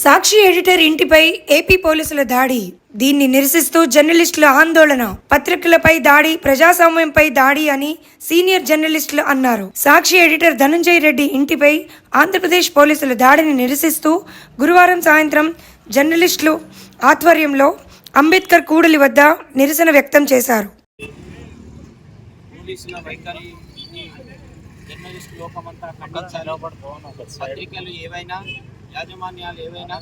సాక్షి editor ఇంటిపై AP పోలీసుల దాడి. దీన్ని నిరసిస్తూ జర్నలిస్టుల ఆందోళన. పత్రికలపై దాడి ప్రజాస్వామ్యంపై దాడి అని సీనియర్ జర్నలిస్టులు అన్నారు. సాక్షి ఎడిటర్ ధనంజయ రెడ్డి ఇంటిపై ఆంధ్రప్రదేశ్ పోలీసుల దాడిని నిరసిస్తూ గురువారం సాయంత్రం జర్నలిస్టులు ఆధ్వర్యంలో అంబేద్కర్ కూడలి వద్ద నిరసన వ్యక్తం చేశారు. పత్రికలు ఏవైనా యాజమాన్యాలు ఏవైనా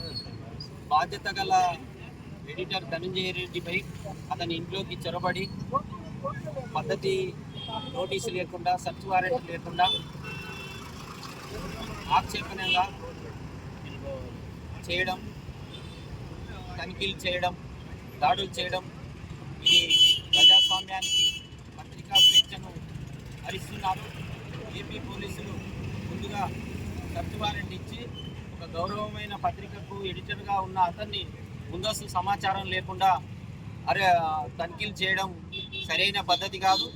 బాధ్యత గల ఎడిటర్ ధనంజయ రెడ్డిపై అతని ఇంట్లోకి చొరబడి పద్ధతి నోటీసు లేకుండా సర్చ్ వారెంట్ లేకుండా ఆక్షేపణగా చేయడం, తనిఖీలు చేయడం, దాడులు చేయడం ఇది ప్రజాస్వామ్యానికి పత్రికా స్వేచ్ఛను హరిస్తున్నారు. ఏపీ పోలీసులు ముందుగా సర్చ్ వారెంట్ ఇచ్చి ఒక గౌరవమైన పత్రికకు ఎడిటర్గా ఉన్న అతన్ని ముందస్తు సమాచారం లేకుండా తనిఖీలు చేయడం సరైన పద్ధతి కాదు.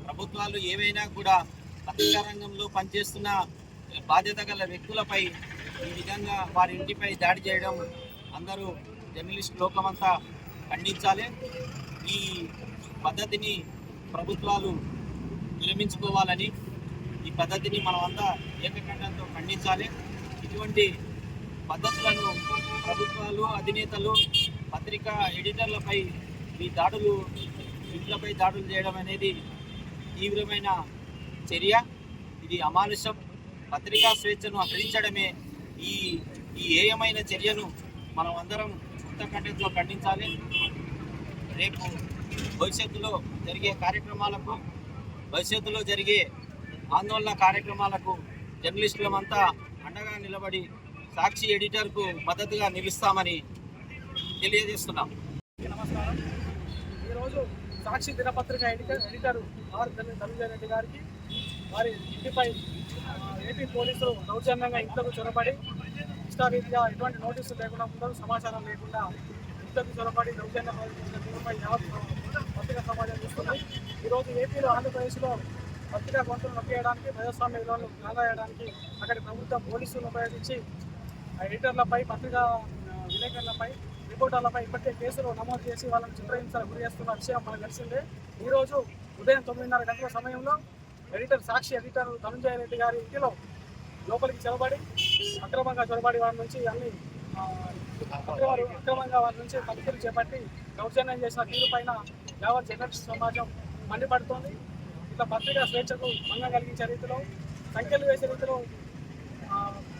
ప్రభుత్వాలు ఏవైనా కూడా పత్రికా రంగంలో పనిచేస్తున్న బాధ్యత గల వ్యక్తులపై ఈ విధంగా వారి ఇంటిపై దాడి చేయడం అందరూ జర్నలిస్ట్ లోకమంతా ఖండించాలి. ఈ పద్ధతిని ప్రభుత్వాలు విరమించుకోవాలని, ఈ పద్ధతిని మనమంతా ఏకకంఠంతో ఖండించాలి. ఇటువంటి పద్ధతులను ప్రభుత్వాలు, అధినేతలు పత్రికా ఎడిటర్లపై ఈ దాడులు, ఇంట్లపై దాడులు చేయడం అనేది తీవ్రమైన చర్య. ఇది అమానుషం. పత్రికా స్వేచ్ఛను హరించడమే ఈ ఏయమైన చర్యను మనం అందరం ఉత్తకంఠంతో ఖండించాలి. రేపు భవిష్యత్తులో జరిగే కార్యక్రమాలకు, భవిష్యత్తులో జరిగే ఆందోళన కార్యక్రమాలకు జర్నలిస్టులమంతా అండగా నిలబడి సాక్షి ఎడిటర్కు మద్దతుగా నిలుస్తామని తెలియజేస్తున్నాం. నమస్కారం. ఈరోజు సాక్షి దినపత్రిక ఎడిటర్ ఆర్ ధనంజయ రెడ్డి గారికి వారి ఇంటిపై ఏపీ పోలీసులు దౌర్జన్యంగా ఇంట్లోకి చొరబడి ఇష్టారీతిగా ఎటువంటి నోటీసులు లేకుండా, ముందు సమాచారం లేకుండా ఇంట్లోకి చొరబడి దౌర్జన్యం తీరుపై పత్రికా సమాజం చూస్తుంది. ఈరోజు ఏపీలో, ఆంధ్రప్రదేశ్లో పత్రికా గొంతులు నొక్కేయడానికి, ప్రజాస్వామ్య విలువలను కాదాయడానికి అక్కడి ప్రభుత్వం పోలీసులను ఉపయోగించి ఎడిటర్లపై, పత్రికా విలేకరులపై, రిపోర్టర్లపై ఇప్పటికే కేసులు నమోదు చేసి వాళ్ళని చిత్రహింసలకు గురి చేస్తున్న విషయం మనకు తెలిసిందే. ఈరోజు ఉదయం 9:30 గంటల సమయంలో సాక్షి ఎడిటర్ ధనంజయ రెడ్డి గారి ఇంటిలో లోపలికి అక్రమంగా చొరబడి వారి నుంచి అక్రమంగా వారి నుంచి తనిఖీలు చేపట్టి దౌర్జన్యం చేసిన తీరు పైన యావత్ జర్నలిస్ట్ సమాజం మండిపడుతోంది. ఇట్లా పత్రికా స్వేచ్ఛకు భంగం కలిగించే రీతిలో, సంఖ్యలు వేసే రీతిలో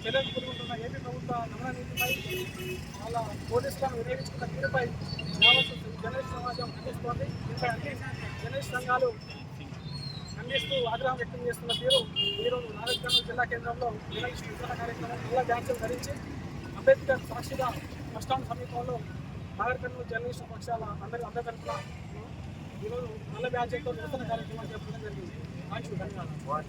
చర్యలు తీసుకుంటున్న ఏపీ ప్రభుత్వ గమన నీతిపై, వాళ్ళ పోలీసులను వినియోగించుకున్న తీరుపై యావత్ జర్నలిస్ట్ సమాజం ఖండిస్తోంది. దీనిపై అన్ని జర్నలిస్ట్ సంఘాలు ఖండిస్తూ ఆగ్రహం వ్యక్తం చేస్తున్న తీరు ఈరోజు నాగర్ జిల్లా కేంద్రంలో జర్నలిస్ట్ విస్తరణ కార్యక్రమం నల్ల బ్యాచ్లు ధరించి అంబేద్కర్ సాక్షిగా బస్టాండ్ సమీపంలో నాగర్ జర్నలిస్టు పక్షాల అందరి తరఫున ఈరోజు నల్ల బ్యాచ్లతో నిరసన కార్యక్రమం చేపట్టడం జరిగింది. ధన్యవాదాలు.